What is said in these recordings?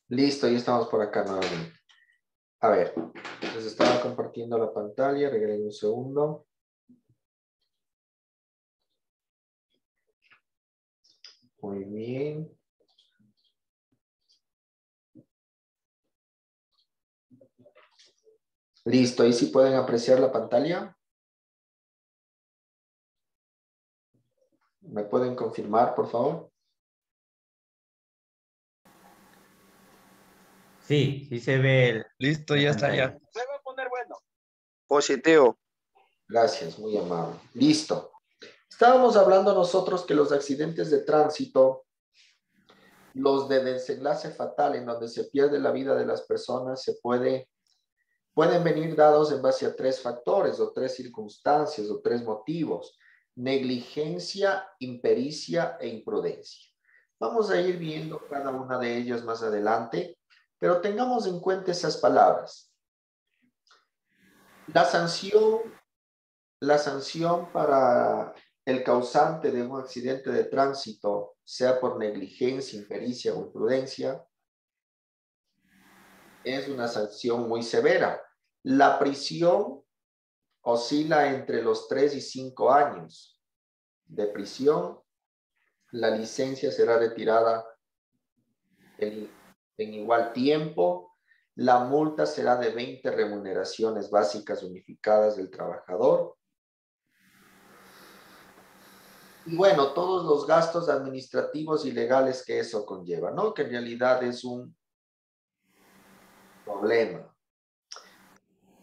Listo, ya estamos por acá nuevamente. A ver, entonces estaba compartiendo la pantalla, regalen un segundo. Muy bien. Listo, ahí sí pueden apreciar la pantalla. ¿Me pueden confirmar, por favor? Sí, sí se ve Listo, La ya está, ya. pantalla. Se va a poner bueno. Positivo. Gracias, muy amable. Listo. Estábamos hablando nosotros que los accidentes de tránsito, los de desenlace fatal en donde se pierde la vida de las personas, pueden venir dados en base a tres factores o tres circunstancias o tres motivos: negligencia, impericia e imprudencia. Vamos a ir viendo cada una de ellas más adelante, pero tengamos en cuenta esas palabras. La sanción para el causante de un accidente de tránsito, sea por negligencia, impericia o imprudencia, es una sanción muy severa. La prisión oscila entre los 3 y 5 años de prisión. La licencia será retirada en igual tiempo. La multa será de 20 remuneraciones básicas unificadas del trabajador. Y bueno, todos los gastos administrativos y legales que eso conlleva, ¿no? Que en realidad es un problema.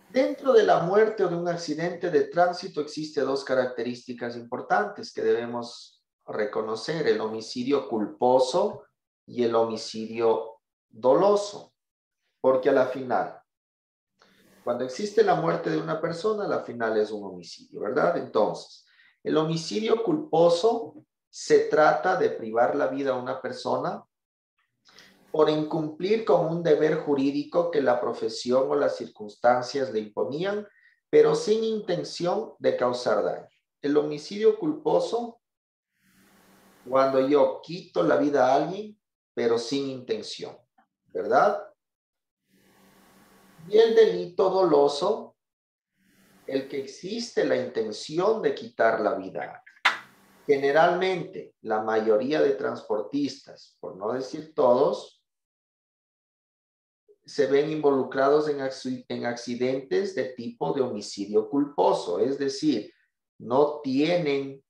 Dentro de la muerte o de un accidente de tránsito existe dos características importantes que debemos reconocer: el homicidio culposo y el homicidio doloso. Porque a la final, cuando existe la muerte de una persona, a la final es un homicidio, ¿verdad? Entonces, el homicidio culposo se trata de privar la vida a una persona por incumplir con un deber jurídico que la profesión o las circunstancias le imponían, pero sin intención de causar daño. El homicidio culposo, cuando yo quito la vida a alguien, pero sin intención, ¿verdad? Y el delito doloso, el que existe la intención de quitar la vida. Generalmente, la mayoría de transportistas, por no decir todos, se ven involucrados en accidentes de tipo de homicidio culposo, es decir, no tienen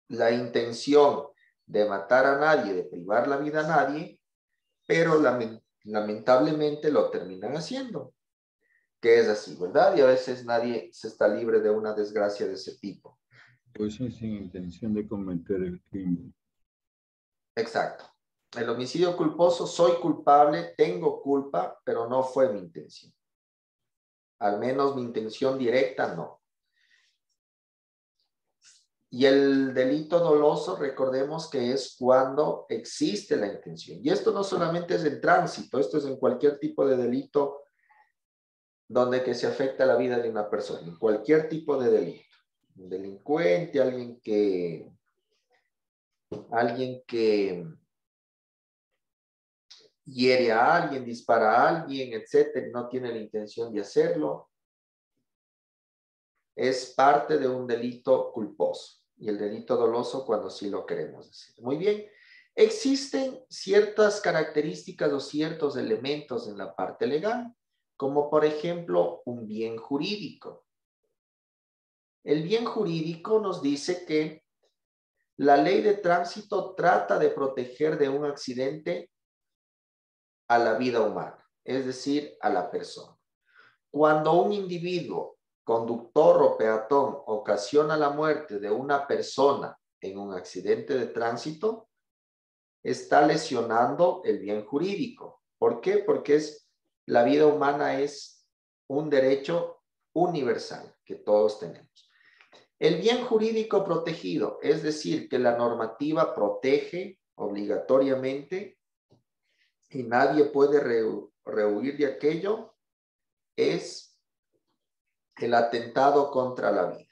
la intención de matar a nadie, de privar la vida a nadie, pero lamentablemente lo terminan haciendo, que es así, ¿verdad? Y a veces nadie se está libre de una desgracia de ese tipo. Pues sí, sin intención de cometer el crimen. Exacto. El homicidio culposo: soy culpable, tengo culpa, pero no fue mi intención. Al menos mi intención directa no. Y el delito doloso, recordemos que es cuando existe la intención. Y esto no solamente es en tránsito, esto es en cualquier tipo de delito donde que se afecta la vida de una persona, en cualquier tipo de delito. Un delincuente, alguien que hiere a alguien, dispara a alguien, etcétera, no tiene la intención de hacerlo, es parte de un delito culposo. Y el delito doloso cuando sí lo queremos decir. Muy bien. Existen ciertas características o ciertos elementos en la parte legal, como por ejemplo un bien jurídico. El bien jurídico nos dice que la ley de tránsito trata de proteger de un accidente a la vida humana, es decir, a la persona. Cuando un individuo, conductor o peatón, ocasiona la muerte de una persona en un accidente de tránsito, está lesionando el bien jurídico. ¿Por qué? Porque la vida humana es un derecho universal que todos tenemos. El bien jurídico protegido, es decir, que la normativa protege obligatoriamente y nadie puede rehuir de aquello, es el atentado contra la vida.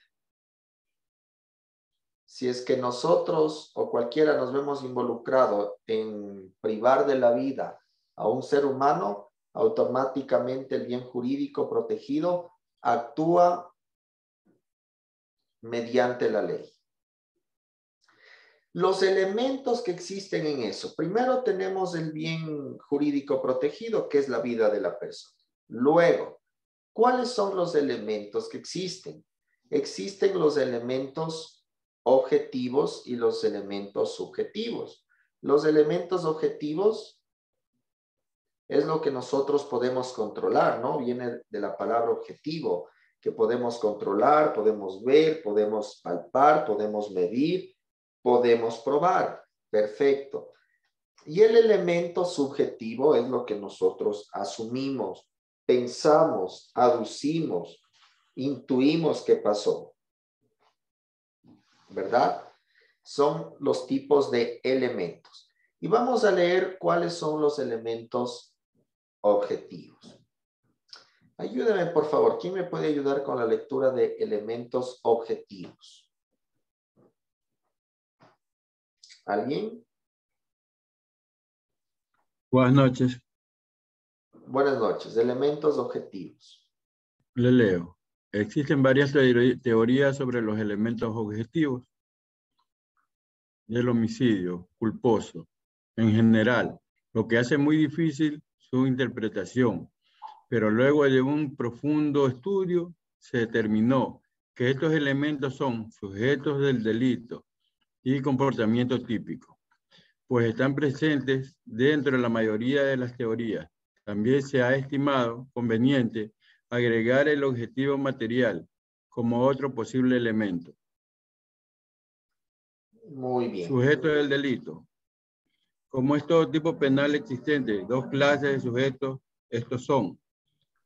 Si es que nosotros o cualquiera nos vemos involucrado en privar de la vida a un ser humano, automáticamente el bien jurídico protegido actúa mediante la ley. Los elementos que existen en eso. Primero tenemos el bien jurídico protegido, que es la vida de la persona. Luego, ¿cuáles son los elementos que existen? Existen los elementos objetivos y los elementos subjetivos. Los elementos objetivos es lo que nosotros podemos controlar, ¿no? Viene de la palabra objetivo, que podemos controlar, podemos ver, podemos palpar, podemos medir, podemos probar. Perfecto. Y el elemento subjetivo es lo que nosotros asumimos, pensamos, aducimos, intuimos que pasó. ¿Verdad? Son los tipos de elementos. Y vamos a leer cuáles son los elementos objetivos. Ayúdeme, por favor. ¿Quién me puede ayudar con la lectura de elementos objetivos? ¿Alguien? Buenas noches. Buenas noches. Elementos objetivos. Le leo. Existen varias teorías sobre los elementos objetivos del homicidio culposo en general, lo que hace muy difícil su interpretación. Pero luego de un profundo estudio se determinó que estos elementos son sujetos del delito y comportamiento típico, pues están presentes dentro de la mayoría de las teorías. También se ha estimado conveniente agregar el objetivo material como otro posible elemento. Muy bien. Sujeto del delito. Como es todo tipo penal existente, dos clases de sujetos, estos son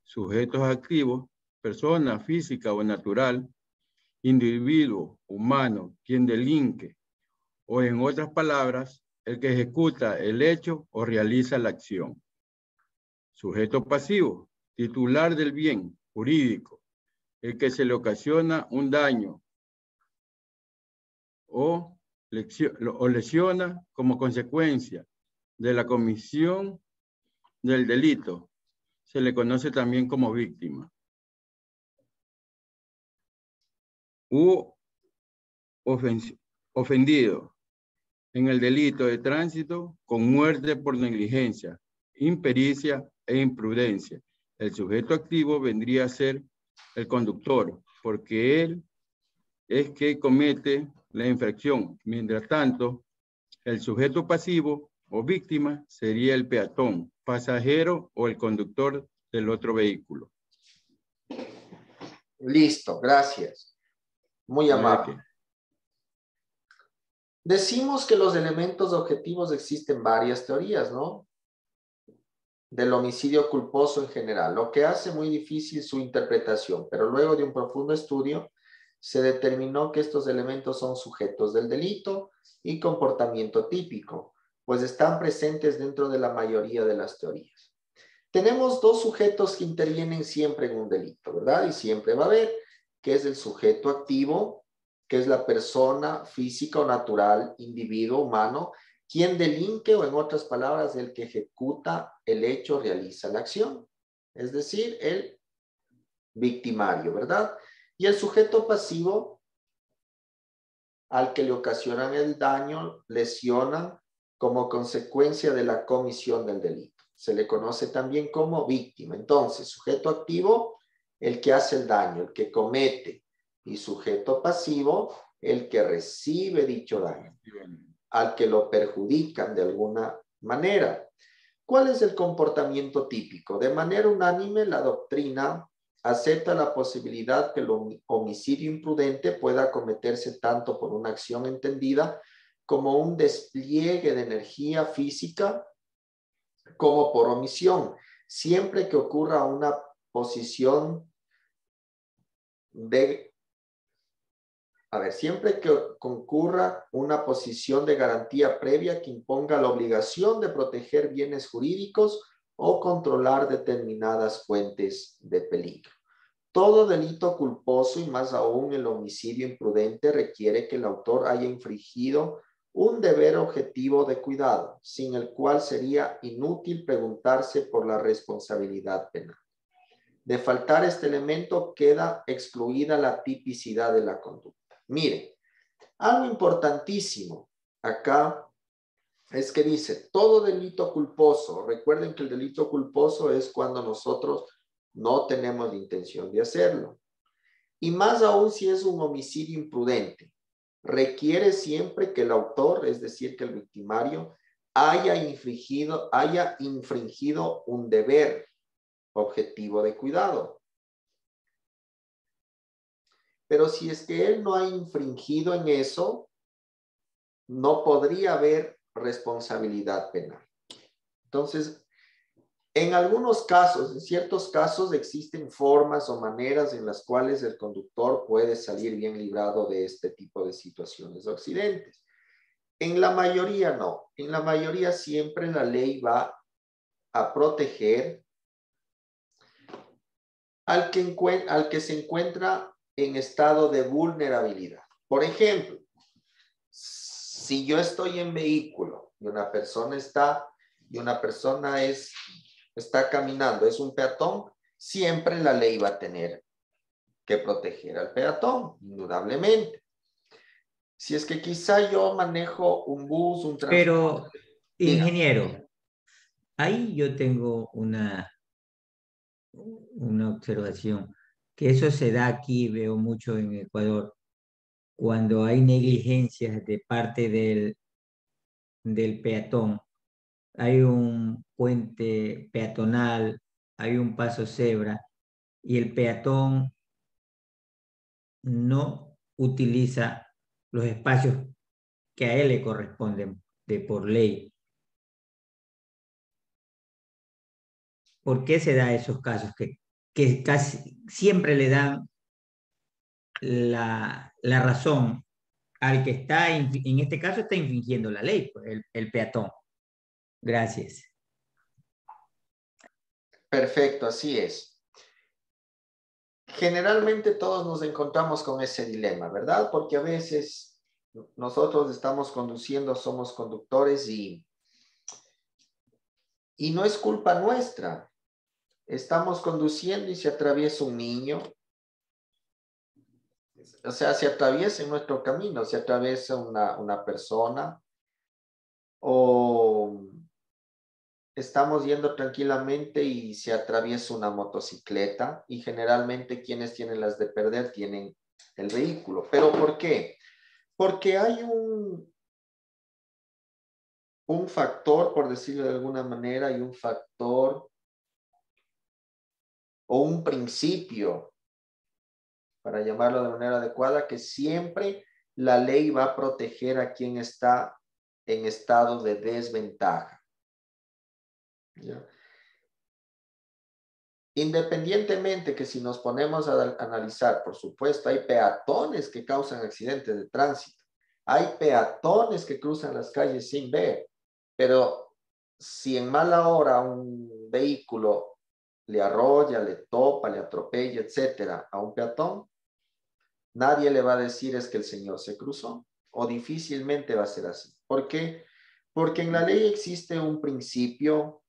sujetos activos, persona física o natural, individuo humano, quien delinque, o en otras palabras, el que ejecuta el hecho o realiza la acción. Sujeto pasivo, titular del bien jurídico, el que se le ocasiona un daño o lesiona como consecuencia de la comisión del delito. Se le conoce también como víctima. Ofendido en el delito de tránsito con muerte por negligencia, impericia e imprudencia. El sujeto activo vendría a ser el conductor, porque él es que comete la infracción. Mientras tanto, el sujeto pasivo o víctima sería el peatón, pasajero o el conductor del otro vehículo. Listo, gracias. Muy amable. Decimos que los elementos objetivos existen varias teorías, ¿no? Del homicidio culposo en general, lo que hace muy difícil su interpretación, pero luego de un profundo estudio se determinó que estos elementos son sujetos del delito y comportamiento típico, pues están presentes dentro de la mayoría de las teorías. Tenemos dos sujetos que intervienen siempre en un delito, ¿verdad? Y siempre va a haber, que es el sujeto activo, que es la persona física o natural, individuo humano, quien delinque, o en otras palabras, el que ejecuta el hecho, realiza la acción. Es decir, el victimario, ¿verdad? Y el sujeto pasivo, al que le ocasionan el daño, lesionan como consecuencia de la comisión del delito. Se le conoce también como víctima. Entonces, sujeto activo, el que hace el daño, el que comete, y sujeto pasivo, el que recibe dicho daño, al que lo perjudican de alguna manera. ¿Cuál es el comportamiento típico? De manera unánime, la doctrina acepta la posibilidad que el homicidio imprudente pueda cometerse tanto por una acción entendida como un despliegue de energía física, como por omisión, siempre que ocurra una posición de... siempre que concurra una posición de garantía previa que imponga la obligación de proteger bienes jurídicos o controlar determinadas fuentes de peligro. Todo delito culposo y más aún el homicidio imprudente requiere que el autor haya infringido un deber objetivo de cuidado, sin el cual sería inútil preguntarse por la responsabilidad penal. De faltar este elemento queda excluida la tipicidad de la conducta. Miren, algo importantísimo acá es que dice todo delito culposo. Recuerden que el delito culposo es cuando nosotros no tenemos la intención de hacerlo. Y más aún si es un homicidio imprudente. Requiere siempre que el autor, es decir, que el victimario, haya infringido un deber objetivo de cuidado. Pero si es que él no ha infringido en eso, no podría haber responsabilidad penal. Entonces, en algunos casos, en ciertos casos, existen formas o maneras en las cuales el conductor puede salir bien librado de este tipo de situaciones o accidentes. En la mayoría no. En la mayoría siempre la ley va a proteger al que se encuentra en estado de vulnerabilidad. Por ejemplo, si yo estoy en vehículo y una persona está caminando, es un peatón, siempre la ley va a tener que proteger al peatón, indudablemente. Si es que quizá yo manejo un bus, un transporte. Pero, ingeniero, ahí yo tengo una observación, que eso se da aquí, veo mucho en Ecuador, cuando hay negligencias de parte del peatón. Hay un puente peatonal, hay un paso cebra, y el peatón no utiliza los espacios que a él le corresponden por ley. ¿Por qué se da esos casos que casi siempre le dan la razón al que está, en este caso está infringiendo la ley, pues, el peatón? Gracias. Perfecto, así es. Generalmente todos nos encontramos con ese dilema, ¿verdad? Porque a veces nosotros estamos conduciendo, somos conductores y no es culpa nuestra. Estamos conduciendo y se atraviesa un niño. O sea, se atraviesa en nuestro camino, se atraviesa una persona o estamos yendo tranquilamente y se atraviesa una motocicleta y generalmente quienes tienen las de perder tienen el vehículo. ¿Pero por qué? Porque hay un factor, por decirlo de alguna manera, y un factor o un principio, para llamarlo de manera adecuada, que siempre la ley va a proteger a quien está en estado de desventaja. ¿Ya? Independientemente que si nos ponemos a analizar, por supuesto, hay peatones que causan accidentes de tránsito, hay peatones que cruzan las calles sin ver, pero si en mala hora un vehículo le arrolla, le topa, le atropella, etcétera, a un peatón, nadie le va a decir es que el señor se cruzó, o difícilmente va a ser así. ¿Por qué? Porque en la ley existe un principio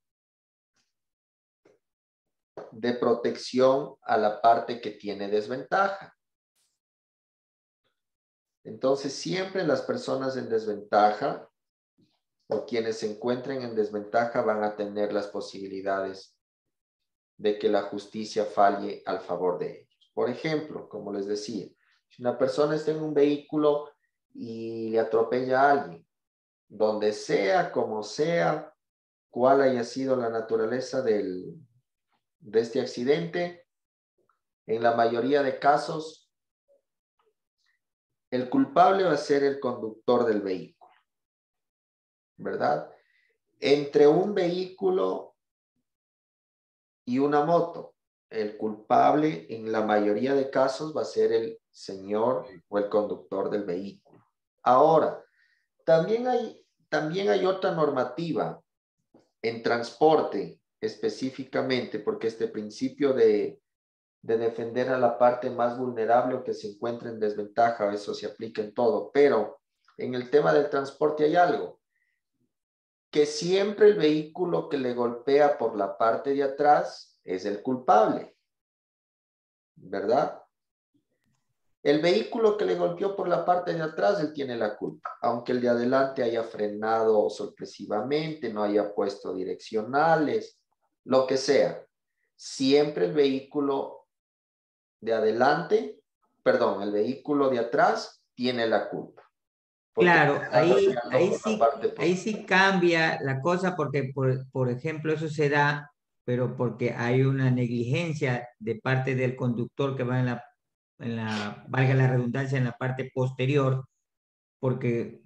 de protección a la parte que tiene desventaja. Entonces, siempre las personas en desventaja o quienes se encuentren en desventaja van a tener las posibilidades de que la justicia falle al favor de ellos. Por ejemplo, como les decía, si una persona está en un vehículo y le atropella a alguien, donde sea, como sea, cuál haya sido la naturaleza de este accidente, en la mayoría de casos, el culpable va a ser el conductor del vehículo, ¿verdad? Entre un vehículo y una moto, el culpable en la mayoría de casos va a ser el señor o el conductor del vehículo. Ahora, también hay otra normativa en transporte específicamente, porque este principio de de defender a la parte más vulnerable o que se encuentre en desventaja, eso se aplica en todo, pero en el tema del transporte hay algo, que siempre el vehículo que le golpea por la parte de atrás es el culpable, ¿verdad? El vehículo que le golpeó por la parte de atrás, él tiene la culpa, aunque el de adelante haya frenado sorpresivamente, no haya puesto direccionales, lo que sea. Siempre el vehículo de adelante, perdón, el vehículo de atrás tiene la culpa. Claro, ahí Ahí sí cambia la cosa porque, por ejemplo, eso se da, pero porque hay una negligencia de parte del conductor que va valga la redundancia, en la parte posterior, porque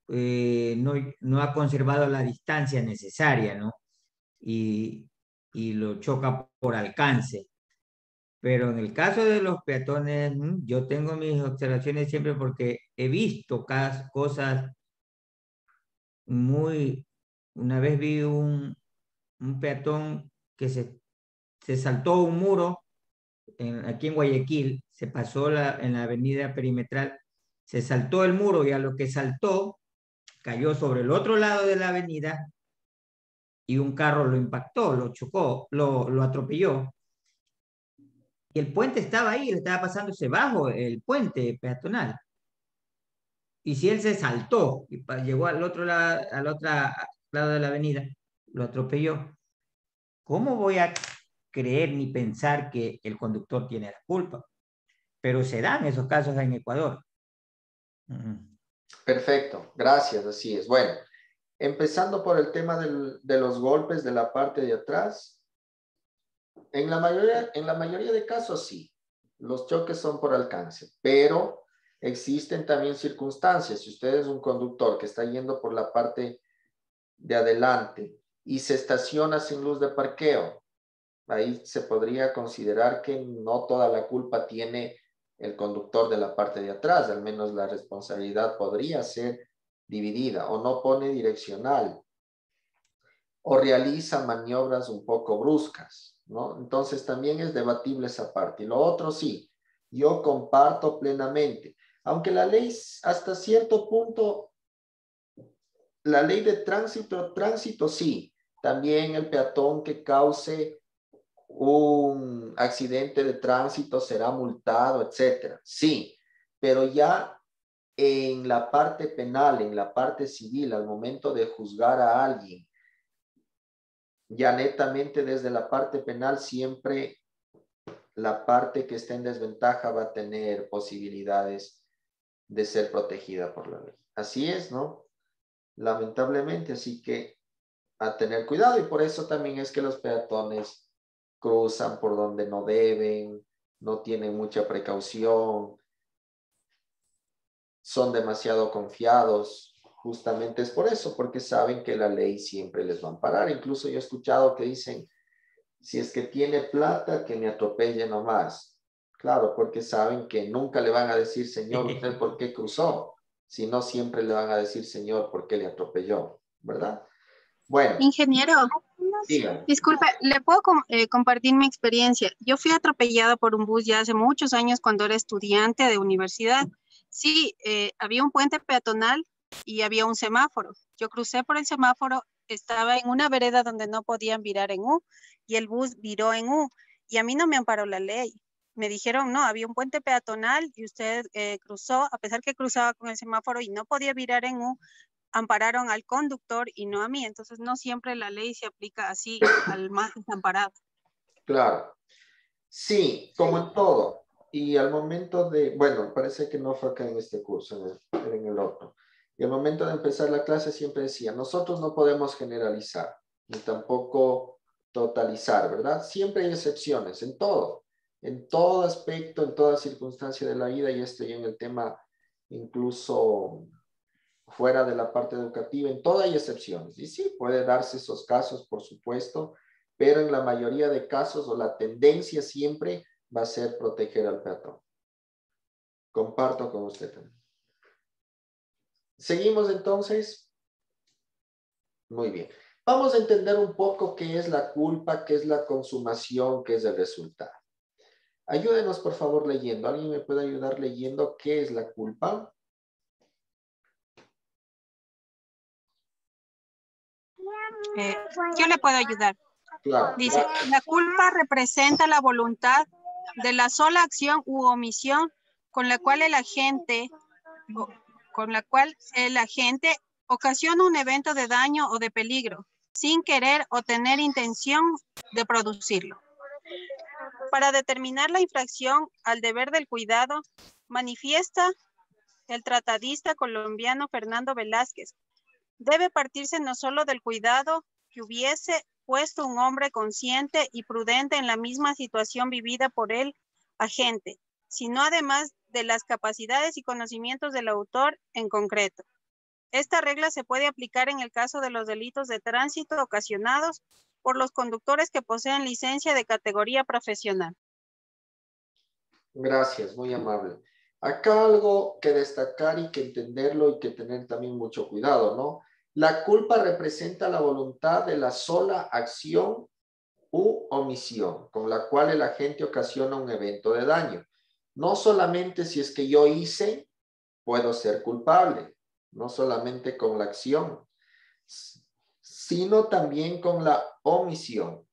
no ha conservado la distancia necesaria, ¿no? Y lo choca por alcance. Pero en el caso de los peatones, yo tengo mis observaciones siempre porque he visto cosas muy... Una vez vi un peatón que se saltó un muro aquí en Guayaquil, se pasó en la avenida perimetral, se saltó el muro y a lo que saltó, cayó sobre el otro lado de la avenida y un carro lo impactó, lo chocó, lo atropelló. Y el puente estaba ahí, le estaba pasándose bajo el puente peatonal. Y si él se saltó y llegó al otro lado de la avenida, lo atropelló, ¿cómo voy a creer ni pensar que el conductor tiene la culpa? Pero se dan esos casos en Ecuador. Perfecto, gracias, así es. Bueno, empezando por el tema de los golpes de la parte de atrás, en la mayoría de casos sí, los choques son por alcance, pero existen también circunstancias. Si usted es un conductor que está yendo por la parte de adelante y se estaciona sin luz de parqueo, ahí se podría considerar que no toda la culpa tiene el conductor de la parte de atrás, al menos la responsabilidad podría ser dividida, o no pone direccional, o realiza maniobras un poco bruscas, ¿no? Entonces también es debatible esa parte. Y lo otro sí, yo comparto plenamente, aunque la ley hasta cierto punto, la ley de tránsito sí, también el peatón que cause un accidente de tránsito será multado, etcétera. Sí, pero ya en la parte penal, en la parte civil, al momento de juzgar a alguien, ya netamente desde la parte penal, siempre la parte que esté en desventaja va a tener posibilidades de ser protegida por la ley. Así es, ¿no? Lamentablemente, así que a tener cuidado, y por eso también es que los peatones cruzan por donde no deben, no tienen mucha precaución, son demasiado confiados. Justamente es por eso, porque saben que la ley siempre les va a amparar. Incluso yo he escuchado que dicen, si es que tiene plata, que me atropelle nomás. Claro, porque saben que nunca le van a decir, señor, ¿usted por qué cruzó? Sino siempre le van a decir, señor, ¿por qué le atropelló? ¿Verdad? Bueno, Ingeniero, díganme. disculpe, ¿le puedo compartir mi experiencia? Yo fui atropellada por un bus ya hace muchos años cuando era estudiante de universidad. Sí, había un puente peatonal y había un semáforo. Yo crucé por el semáforo, estaba en una vereda donde no podían virar en U y el bus viró en U y a mí no me amparó la ley. Me dijeron, no, había un puente peatonal y usted cruzó, a pesar que cruzaba con el semáforo y no podía virar en U, ampararon al conductor y no a mí. Entonces, no siempre la ley se aplica así al más desamparado. Claro. Sí, como en todo. Y al momento de, bueno, parece que no fue acá en este curso, en el otro. Y al momento de empezar la clase siempre decía, nosotros no podemos generalizar, ni tampoco totalizar, ¿verdad? Siempre hay excepciones, en todo aspecto, en toda circunstancia de la vida, y estoy en el tema incluso fuera de la parte educativa, en todo hay excepciones. Y sí, puede darse esos casos, por supuesto, pero en la mayoría de casos o la tendencia siempre va a ser proteger al peatón. Comparto con usted también. Seguimos entonces. Muy bien. Vamos a entender un poco qué es la culpa, qué es la consumación, qué es el resultado. Ayúdenos, por favor, leyendo. ¿Alguien me puede ayudar leyendo qué es la culpa? Yo le puedo ayudar. Claro. Dice, la culpa representa la voluntad de la sola acción u omisión con la cual el agente ocasiona un evento de daño o de peligro, sin querer o tener intención de producirlo. Para determinar la infracción al deber del cuidado, manifiesta el tratadista colombiano Fernando Velázquez, debe partirse no solo del cuidado que hubiese puesto un hombre consciente y prudente en la misma situación vivida por el agente, sino además de las capacidades y conocimientos del autor en concreto. Esta regla se puede aplicar en el caso de los delitos de tránsito ocasionados por los conductores que poseen licencia de categoría profesional. Gracias, muy amable. Acá algo que destacar y que entenderlo y que tener también mucho cuidado, ¿no? La culpa representa la voluntad de la sola acción u omisión con la cual el agente ocasiona un evento de daño. No solamente si es que yo hice, puedo ser culpable, no solamente con la acción, sino también con la omisión.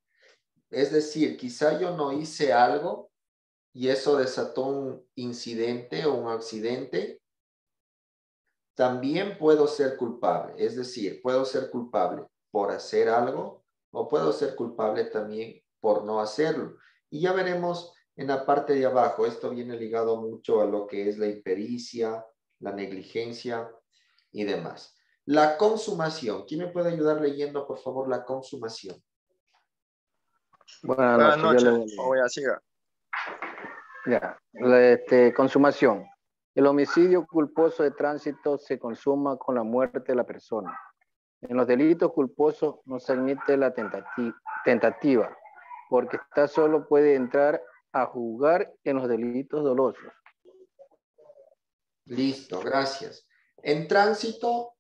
Es decir, quizá yo no hice algo y eso desató un incidente o un accidente, también puedo ser culpable. Es decir, puedo ser culpable por hacer algo o puedo ser culpable también por no hacerlo. Y ya veremos en la parte de abajo, esto viene ligado mucho a lo que es la impericia, la negligencia y demás. La consumación. ¿Quién me puede ayudar leyendo, por favor, la consumación? Buenas noches. Voy a siga. Ya, consumación. El homicidio culposo de tránsito se consuma con la muerte de la persona. En los delitos culposos no se admite la tentativa, porque esta solo puede entrar a juzgar en los delitos dolosos. Listo, gracias. En tránsito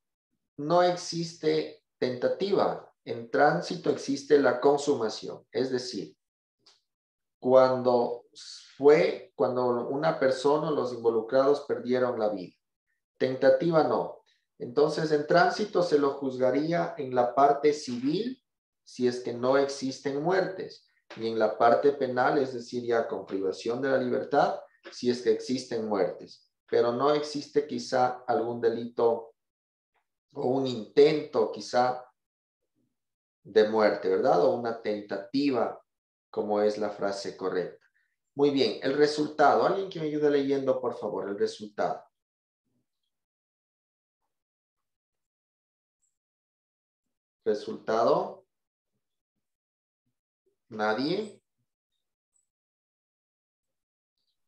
no existe tentativa. En tránsito existe la consumación. Es decir, cuando una persona o los involucrados perdieron la vida. Tentativa no. Entonces, en tránsito se lo juzgaría en la parte civil si es que no existen muertes y en la parte penal, es decir, ya con privación de la libertad, si es que existen muertes. Pero no existe quizá algún delito o un intento quizá de muerte, ¿verdad? O una tentativa, como es la frase correcta. Muy bien, el resultado. Alguien que me ayude leyendo, por favor, el resultado. Resultado. ¿Nadie?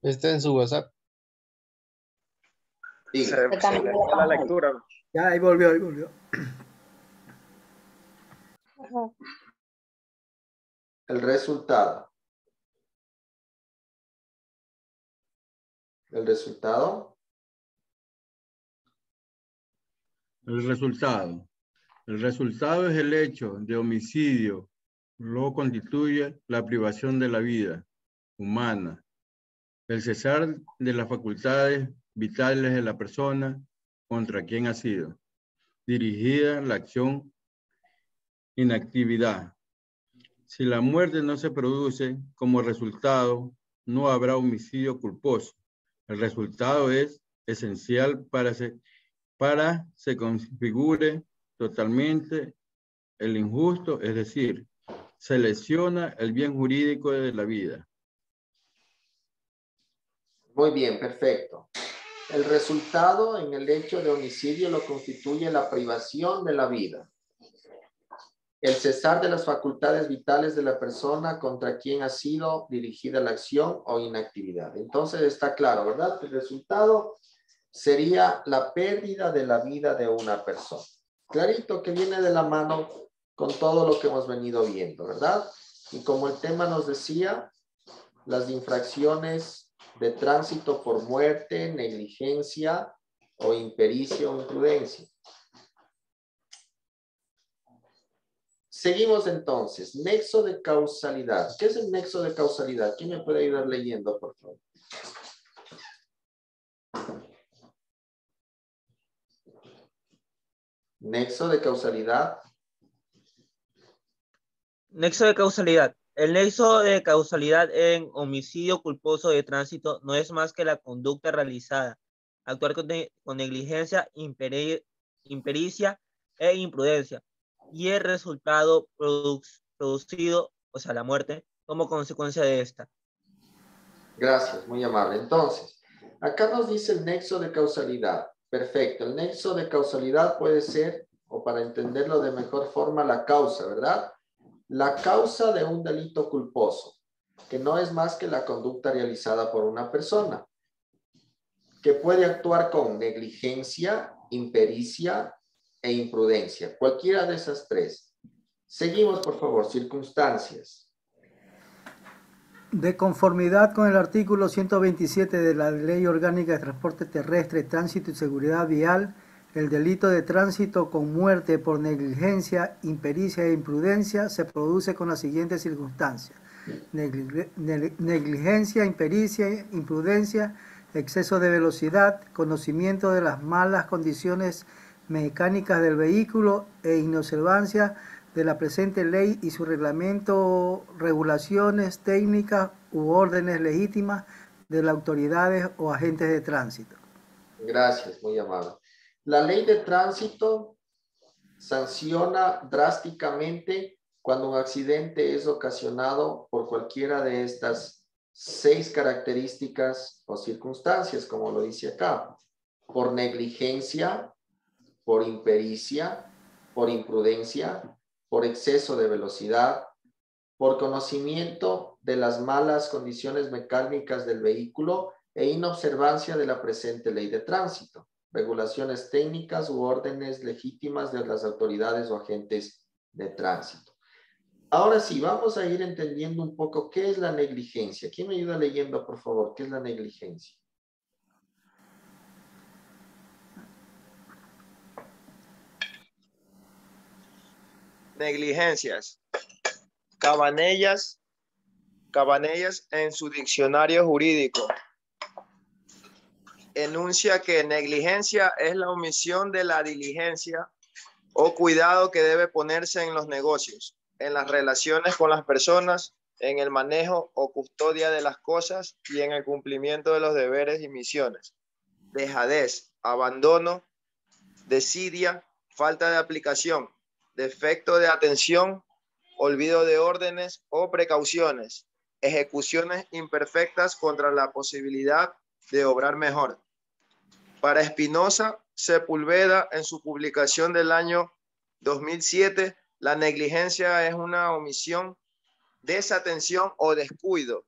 Está en su WhatsApp. Se le fue la lectura. Ya, ahí volvió, ahí volvió. El resultado. El resultado. El resultado. El resultado es el hecho de homicidio. Luego constituye la privación de la vida humana, el cesar de las facultades vitales de la persona contra quien ha sido dirigida la acción inactividad. Si la muerte no se produce como resultado, no habrá homicidio culposo. El resultado es esencial para se configure totalmente el injusto, es decir, se lesiona el bien jurídico de la vida. Muy bien, perfecto. El resultado en el hecho de homicidio lo constituye la privación de la vida. El cesar de las facultades vitales de la persona contra quien ha sido dirigida la acción o inactividad. Entonces está claro, ¿verdad? El resultado sería la pérdida de la vida de una persona. Clarito que viene de la mano con todo lo que hemos venido viendo, ¿verdad? Y como el tema nos decía, las infracciones de tránsito por muerte, negligencia o impericia o imprudencia. Seguimos entonces. Nexo de causalidad. ¿Qué es el nexo de causalidad? ¿Quién me puede ayudar leyendo, por favor? Nexo de causalidad. Nexo de causalidad. El nexo de causalidad en homicidio culposo de tránsito no es más que la conducta realizada. Actuar con negligencia, impericia e imprudencia. Y el resultado producido, o sea, la muerte, como consecuencia de esta. Gracias, muy amable. Entonces, acá nos dice el nexo de causalidad. Perfecto, el nexo de causalidad puede ser, o para entenderlo de mejor forma, la causa, ¿verdad? La causa de un delito culposo, que no es más que la conducta realizada por una persona, que puede actuar con negligencia, impericia e imprudencia. Cualquiera de esas tres. Seguimos, por favor, circunstancias. De conformidad con el artículo 127 de la Ley Orgánica de Transporte Terrestre, Tránsito y Seguridad Vial, el delito de tránsito con muerte por negligencia, impericia e imprudencia se produce con las siguientes circunstancias: negligencia, impericia, imprudencia, exceso de velocidad, conocimiento de las malas condiciones mecánicas del vehículo e inobservancia de la presente ley y su reglamento, regulaciones técnicas u órdenes legítimas de las autoridades o agentes de tránsito. Gracias, muy amable. La ley de tránsito sanciona drásticamente cuando un accidente es ocasionado por cualquiera de estas 6 características o circunstancias, como lo dice acá: por negligencia, por impericia, por imprudencia, por exceso de velocidad, por conocimiento de las malas condiciones mecánicas del vehículo e inobservancia de la presente ley de tránsito, regulaciones técnicas u órdenes legítimas de las autoridades o agentes de tránsito. Ahora sí, vamos a ir entendiendo un poco qué es la negligencia. ¿Quién me ayuda leyendo, por favor? ¿Qué es la negligencia? Negligencias. Cabanellas en su diccionario jurídico enuncia que negligencia es la omisión de la diligencia o cuidado que debe ponerse en los negocios, en las relaciones con las personas, en el manejo o custodia de las cosas y en el cumplimiento de los deberes y misiones. Dejadez, abandono, desidia, falta de aplicación, defecto de atención, olvido de órdenes o precauciones, ejecuciones imperfectas contra la posibilidad de obrar mejor. Para Espinosa Sepúlveda, en su publicación del año 2007, la negligencia es una omisión, desatención o descuido.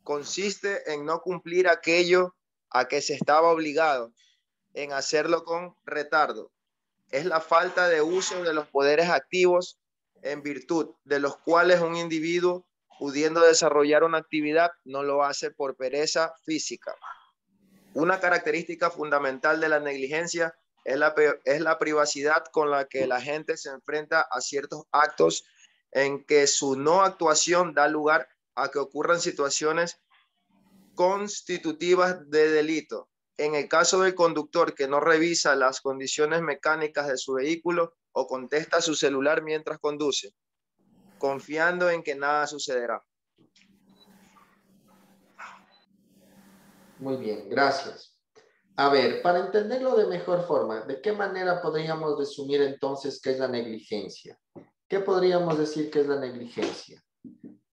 Consiste en no cumplir aquello a que se estaba obligado, en hacerlo con retardo. Es la falta de uso de los poderes activos en virtud de los cuales un individuo, pudiendo desarrollar una actividad, no lo hace por pereza física. Una característica fundamental de la negligencia es la privacidad con la que la gente se enfrenta a ciertos actos en que su no actuación da lugar a que ocurran situaciones constitutivas de delito. En el caso del conductor que no revisa las condiciones mecánicas de su vehículo o contesta su celular mientras conduce, confiando en que nada sucederá. Muy bien, gracias. A ver, para entenderlo de mejor forma, ¿de qué manera podríamos resumir entonces qué es la negligencia? ¿Qué podríamos decir que es la negligencia?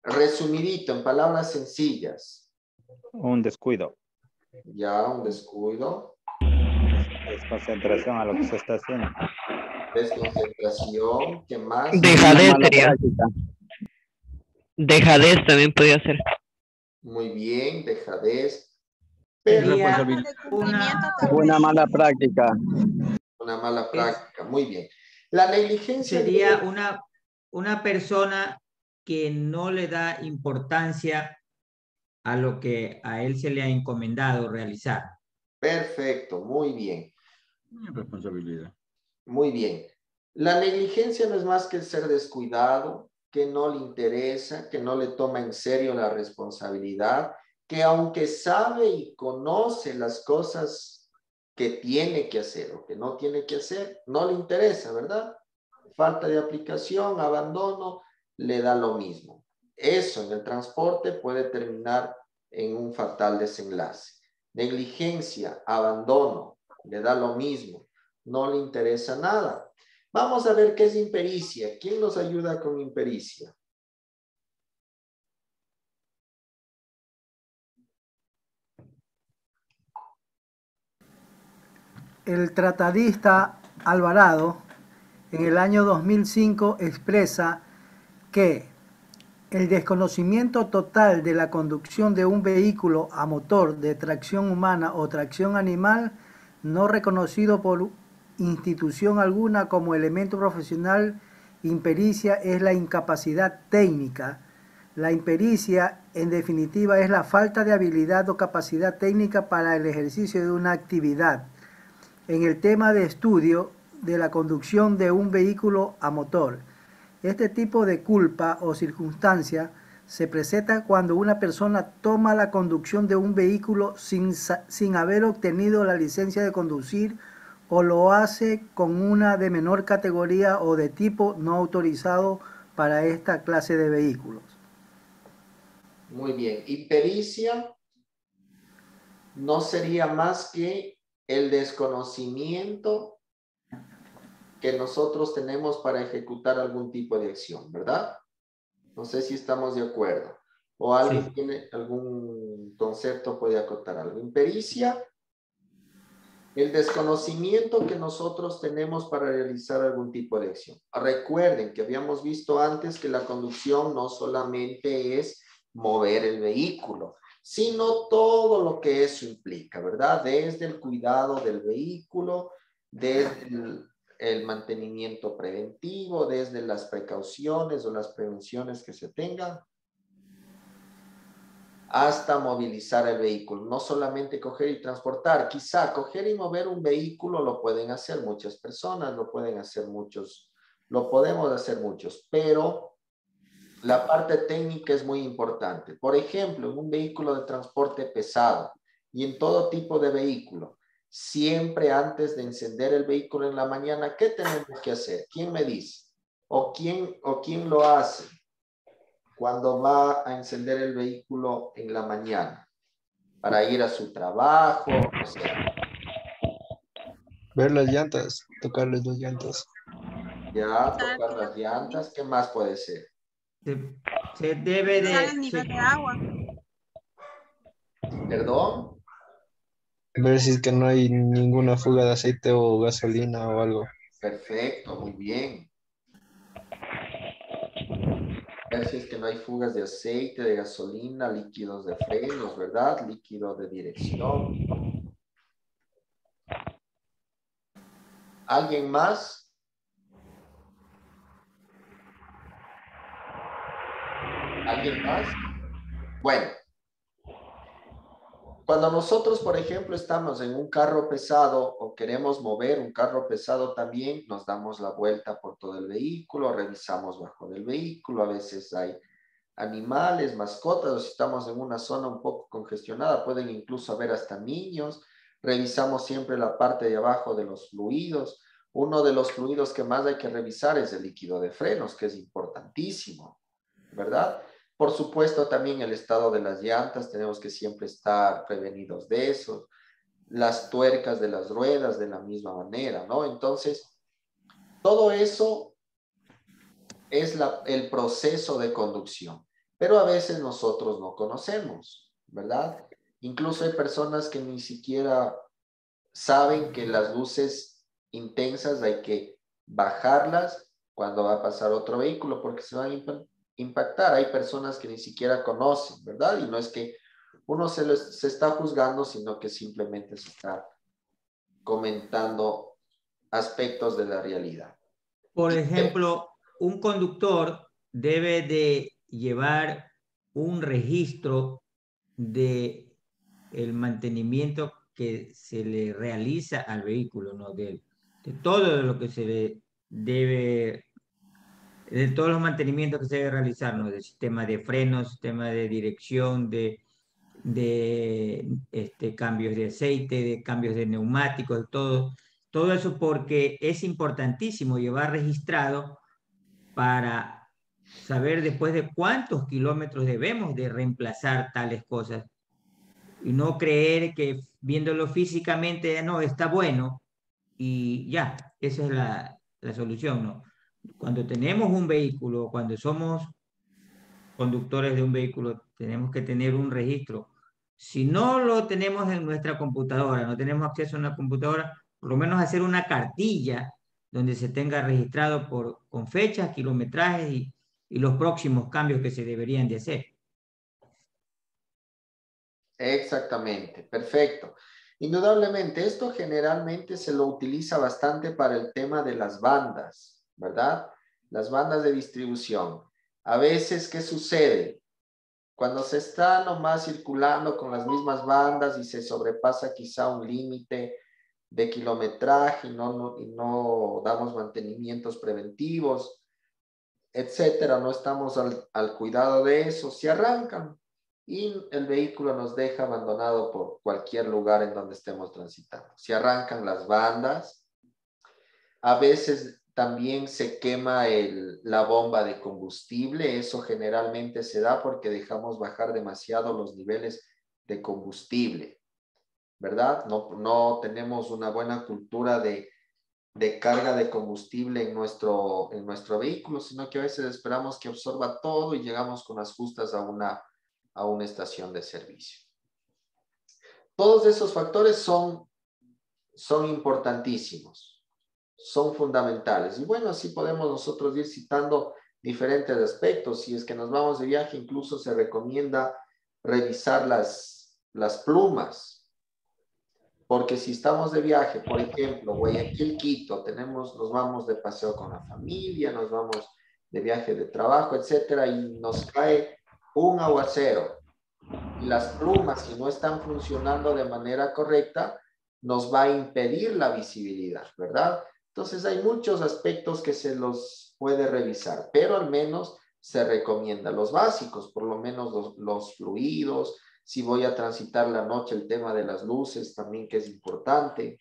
Resumidito, en palabras sencillas. Un descuido. Ya, un descuido. Desconcentración a lo que se está haciendo. Desconcentración, ¿qué más? Dejadez sería. Dejadez también podría ser. Muy bien, dejadez. Sería una mala práctica. Una mala práctica, muy bien. La negligencia sería una persona que no le da importancia a lo que a él se le ha encomendado realizar. Perfecto, muy bien. Responsabilidad. Muy bien. La negligencia no es más que el ser descuidado, que no le interesa, que no le toma en serio la responsabilidad, que aunque sabe y conoce las cosas que tiene que hacer o que no tiene que hacer, no le interesa, ¿verdad? Falta de aplicación, abandono, le da lo mismo. Eso en el transporte puede terminar en un fatal desenlace. Negligencia, abandono, le da lo mismo, no le interesa nada. Vamos a ver qué es impericia. ¿Quién nos ayuda con impericia? El tratadista Alvarado en el año 2005 expresa que el desconocimiento total de la conducción de un vehículo a motor de tracción humana o tracción animal no reconocido por institución alguna como elemento profesional, impericia es la incapacidad técnica. La impericia, en definitiva, es la falta de habilidad o capacidad técnica para el ejercicio de una actividad. En el tema de estudio de la conducción de un vehículo a motor, este tipo de culpa o circunstancia se presenta cuando una persona toma la conducción de un vehículo sin haber obtenido la licencia de conducir o lo hace con una de menor categoría o de tipo no autorizado para esta clase de vehículos. Muy bien. Impericia no sería más que el desconocimiento que nosotros tenemos para ejecutar algún tipo de acción, ¿verdad? No sé si estamos de acuerdo. O alguien Sí. tiene algún concepto, puede acotar algo. Impericia, el desconocimiento que nosotros tenemos para realizar algún tipo de acción. Recuerden que habíamos visto antes que la conducción no solamente es mover el vehículo, sino todo lo que eso implica, ¿verdad? Desde el cuidado del vehículo, desde el mantenimiento preventivo, desde las precauciones o las prevenciones que se tengan, hasta movilizar el vehículo. No solamente coger y transportar. Quizá coger y mover un vehículo lo pueden hacer muchas personas, lo pueden hacer muchos, lo podemos hacer muchos, pero la parte técnica es muy importante. Por ejemplo, en un vehículo de transporte pesado y en todo tipo de vehículo, siempre antes de encender el vehículo en la mañana, ¿qué tenemos que hacer? ¿Quién me dice? ¿O quién lo hace cuando va a encender el vehículo en la mañana para ir a su trabajo? O sea, Ver las llantas, tocarles las llantas. ya, tocar las llantas, ¿qué más puede ser? Se debe Revisar de... el nivel de agua. ¿Perdón? Ver si es que no hay ninguna fuga de aceite o gasolina o algo. Perfecto, muy bien. Ver si es que no hay fugas de aceite, de gasolina, líquidos de frenos, ¿verdad? Líquido de dirección. ¿Alguien más? ¿Alguien más? Bueno, cuando nosotros, por ejemplo, estamos en un carro pesado o queremos mover un carro pesado también, nos damos la vuelta por todo el vehículo, revisamos bajo del vehículo, a veces hay animales, mascotas, o si estamos en una zona un poco congestionada, pueden incluso haber hasta niños. Revisamos siempre la parte de abajo de los fluidos. Uno de los fluidos que más hay que revisar es el líquido de frenos, que es importantísimo, ¿verdad? Por supuesto, también el estado de las llantas, tenemos que siempre estar prevenidos de eso. Las tuercas de las ruedas de la misma manera, ¿no? Entonces, todo eso es el proceso de conducción, pero a veces nosotros no conocemos, ¿verdad? Incluso hay personas que ni siquiera saben que las luces intensas hay que bajarlas cuando va a pasar otro vehículo porque se van a impactar. Hay personas que ni siquiera conocen, ¿verdad? Y no es que uno se está juzgando, sino que simplemente se está comentando aspectos de la realidad. Por ejemplo, un conductor debe de llevar un registro de el mantenimiento que se le realiza al vehículo, ¿no? De todo lo que se le de todos los mantenimientos que se debe realizar, ¿no? Del sistema de frenos, sistema de dirección, de cambios de aceite, de cambios de neumáticos, todo eso, porque es importantísimo llevar registrado para saber después de cuántos kilómetros debemos de reemplazar tales cosas y no creer que viéndolo físicamente, no, está bueno y ya, esa es la solución, ¿no? Cuando tenemos un vehículo, cuando somos conductores de un vehículo, tenemos que tener un registro. Si no lo tenemos en nuestra computadora, no tenemos acceso a una computadora, por lo menos hacer una cartilla donde se tenga registrado con fechas, kilometrajes y los próximos cambios que se deberían de hacer. Exactamente, perfecto. Indudablemente, esto generalmente se lo utiliza bastante para el tema de las bandas, ¿verdad? Las bandas de distribución. A veces, ¿qué sucede? Cuando se está nomás circulando con las mismas bandas y se sobrepasa quizá un límite de kilometraje y no damos mantenimientos preventivos, etcétera, no estamos al cuidado de eso, se arrancan y el vehículo nos deja abandonado por cualquier lugar en donde estemos transitando. Se arrancan las bandas, a veces también se quema la bomba de combustible. Eso generalmente se da porque dejamos bajar demasiado los niveles de combustible, ¿verdad? No tenemos una buena cultura de carga de combustible en nuestro vehículo, sino que a veces esperamos que absorba todo y llegamos con las justas a una estación de servicio. Todos esos factores son importantísimos. Son fundamentales. Y bueno, así podemos nosotros ir citando diferentes aspectos. Si es que nos vamos de viaje, incluso se recomienda revisar las plumas. Porque si estamos de viaje, por ejemplo, Guayaquil, Quito, nos vamos de paseo con la familia, nos vamos de viaje de trabajo, etcétera, y nos cae un aguacero. Y las plumas, si no están funcionando de manera correcta, nos va a impedir la visibilidad, ¿verdad? Entonces hay muchos aspectos que se los puede revisar, pero al menos se recomienda los básicos, por lo menos los fluidos. Si voy a transitar la noche, el tema de las luces también, que es importante.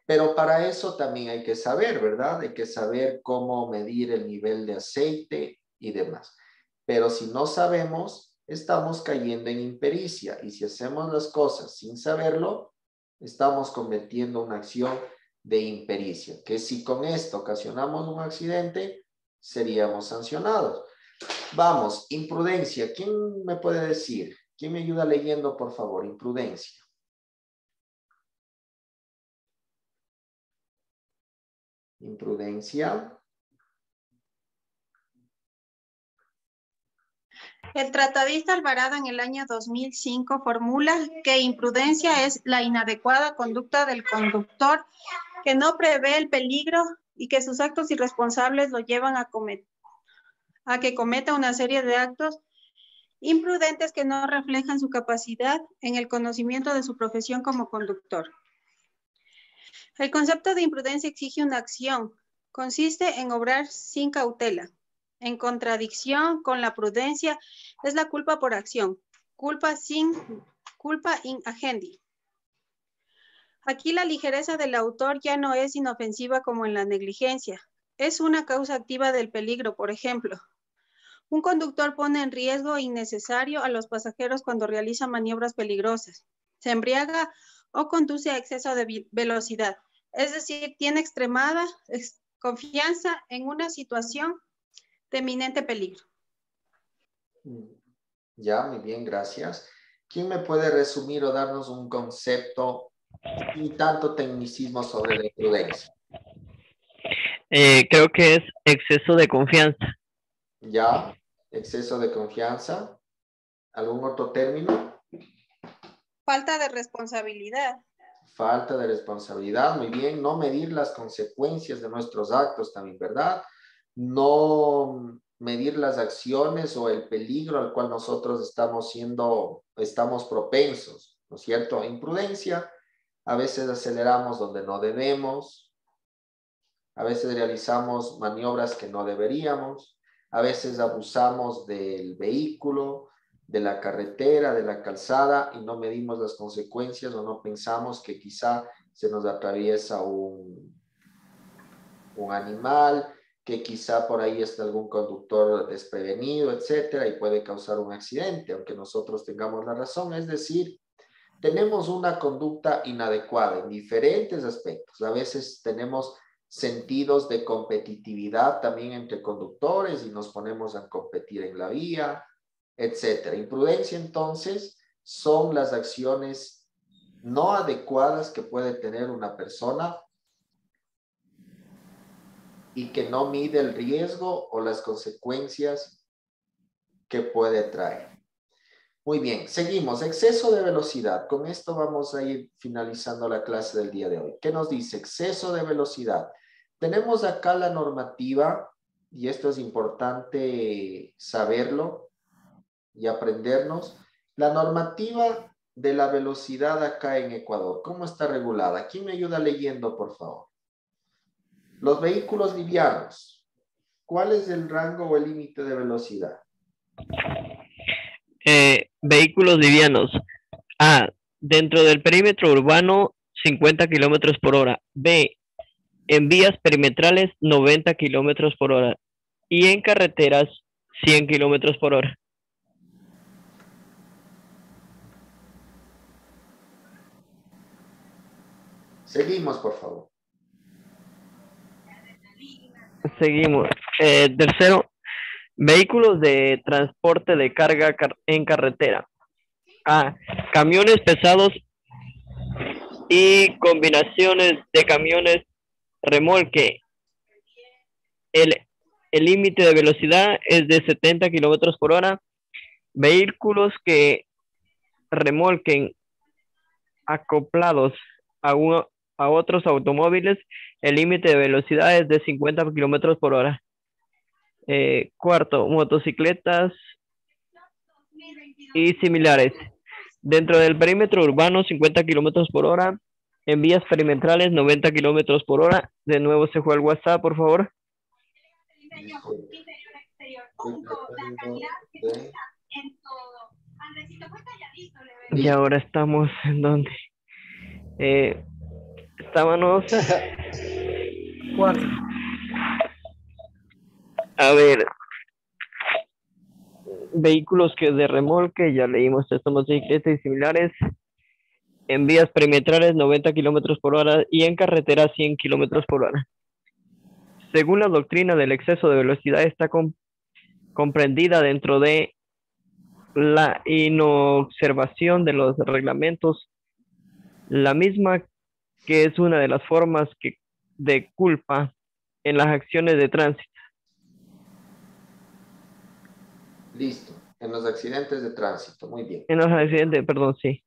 Pero para eso también hay que saber, ¿verdad? Hay que saber cómo medir el nivel de aceite y demás. Pero si no sabemos, estamos cayendo en impericia. Y si hacemos las cosas sin saberlo, estamos cometiendo una acción de impericia, que si con esto ocasionamos un accidente, seríamos sancionados. Vamos, imprudencia. ¿Quién me puede decir? ¿Quién me ayuda leyendo, por favor? Imprudencia. Imprudencia. El tratadista Alvarado en el año 2005 formula que imprudencia es la inadecuada conducta del conductor que no prevé el peligro y que sus actos irresponsables lo llevan a que cometa una serie de actos imprudentes que no reflejan su capacidad en el conocimiento de su profesión como conductor. El concepto de imprudencia exige una acción. Consiste en obrar sin cautela. En contradicción con la prudencia es la culpa por acción. Culpa in agendi. Aquí la ligereza del autor ya no es inofensiva como en la negligencia. Es una causa activa del peligro, por ejemplo. Un conductor pone en riesgo innecesario a los pasajeros cuando realiza maniobras peligrosas. Se embriaga o conduce a exceso de velocidad. Es decir, tiene extremada confianza en una situación de eminente peligro. Ya, muy bien, gracias. ¿Quién me puede resumir o darnos un concepto sin tanto tecnicismo sobre la imprudencia? Creo que es exceso de confianza. Ya, exceso de confianza. ¿Algún otro término? Falta de responsabilidad. Falta de responsabilidad, muy bien. No medir las consecuencias de nuestros actos también, ¿verdad? No medir las acciones o el peligro al cual nosotros estamos propensos, ¿no es cierto? Imprudencia, a veces aceleramos donde no debemos, A veces realizamos maniobras que no deberíamos. A veces abusamos del vehículo, de la carretera, de la calzada y no medimos las consecuencias o no pensamos que quizá se nos atraviesa un animal, que quizá por ahí está algún conductor desprevenido, etcétera, y puede causar un accidente, aunque nosotros tengamos la razón. Es decir, tenemos una conducta inadecuada en diferentes aspectos. A veces tenemos sentidos de competitividad también entre conductores y nos ponemos a competir en la vía, etcétera. Imprudencia, entonces, son las acciones no adecuadas que puede tener una persona y que no mide el riesgo o las consecuencias que puede traer. Muy bien, seguimos. Exceso de velocidad. Con esto vamos a ir finalizando la clase del día de hoy. ¿Qué nos dice? Exceso de velocidad. Tenemos acá la normativa, y esto es importante saberlo y aprendernos. La normativa de la velocidad acá en Ecuador, ¿cómo está regulada? ¿Quién me ayuda leyendo, por favor? Los vehículos livianos, ¿cuál es el rango o el límite de velocidad? Vehículos livianos. A. Dentro del perímetro urbano, 50 kilómetros por hora. B. En vías perimetrales, 90 kilómetros por hora. Y en carreteras, 100 kilómetros por hora. Seguimos, por favor. Seguimos. Tercero, vehículos de transporte de carga en carretera. A. Camiones pesados y combinaciones de camiones remolque. El límite de velocidad es de 70 kilómetros por hora. Vehículos que remolquen acoplados a otros automóviles, el límite de velocidad es de 50 kilómetros por hora. Cuarto, motocicletas y similares. Dentro del perímetro urbano, 50 kilómetros por hora. En vías perimetrales, 90 kilómetros por hora. De nuevo se fue al WhatsApp, por favor. Y ahora estamos en donde estábamos. Cuarto. A ver, vehículos que de remolque, ya leímos esto, motocicletas y similares. En vías perimetrales 90 kilómetros por hora y en carretera 100 kilómetros por hora. Según la doctrina del exceso de velocidad, está comprendida dentro de la inobservación de los reglamentos, la misma que es una de las formas de culpa en las acciones de tránsito. Listo. En los accidentes de tránsito. Muy bien. En los accidentes, perdón, sí.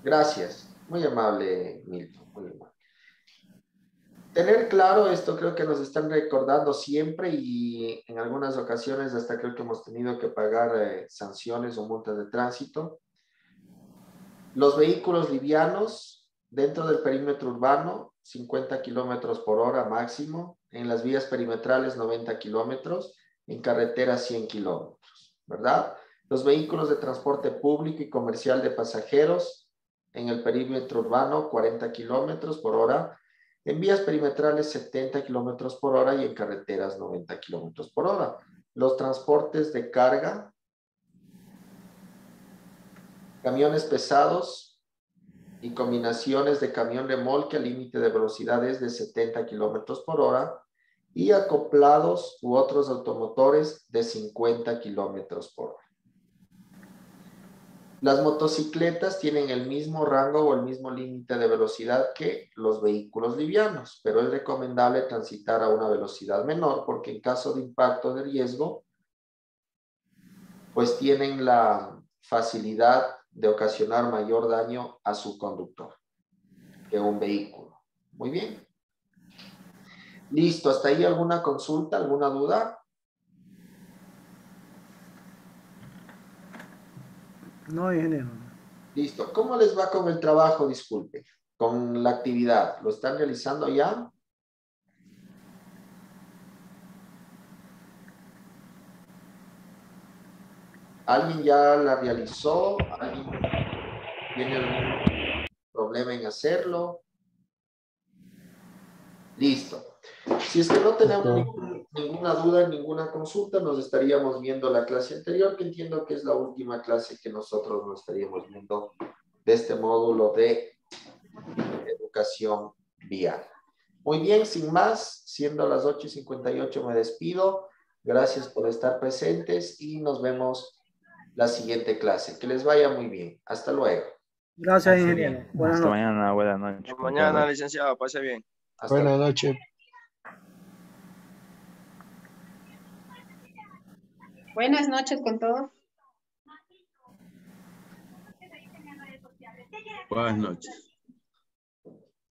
Gracias. Muy amable, Milton. Muy amable. Tener claro esto, creo que nos están recordando siempre y en algunas ocasiones hasta creo que hemos tenido que pagar sanciones o multas de tránsito. Los vehículos livianos dentro del perímetro urbano, 50 kilómetros por hora máximo. En las vías perimetrales, 90 kilómetros. En carretera, 100 kilómetros, ¿verdad? Los vehículos de transporte público y comercial de pasajeros en el perímetro urbano, 40 kilómetros por hora. En vías perimetrales, 70 kilómetros por hora y en carreteras, 90 kilómetros por hora. Los transportes de carga, camiones pesados y combinaciones de camión remolque, el límite de velocidad es de 70 kilómetros por hora y acoplados u otros automotores de 50 kilómetros por hora. Las motocicletas tienen el mismo rango o el mismo límite de velocidad que los vehículos livianos, pero es recomendable transitar a una velocidad menor porque en caso de impacto de riesgo, pues tienen la facilidad de ocasionar mayor daño a su conductor que un vehículo. Muy bien. Listo, ¿hasta ahí alguna consulta, alguna duda? No, ingeniero. Listo. ¿Cómo les va con el trabajo? Disculpe. Con la actividad. ¿Lo están realizando ya? ¿Alguien ya la realizó? ¿Alguien tiene algún problema en hacerlo? Listo. Si es que no tenemos ninguna duda, ninguna consulta, nos estaríamos viendo la clase anterior, que entiendo que es la última clase que nosotros nos estaríamos viendo de este módulo de educación vial. Muy bien, sin más, siendo las 8:58 me despido. Gracias por estar presentes y nos vemos la siguiente clase. Que les vaya muy bien. Hasta luego. Gracias, ingeniero. Buenas Hasta noches. mañana, buenas noches. Hasta mañana, licenciado. Pase bien. Buenas noches. Buenas noches con todos. Buenas noches.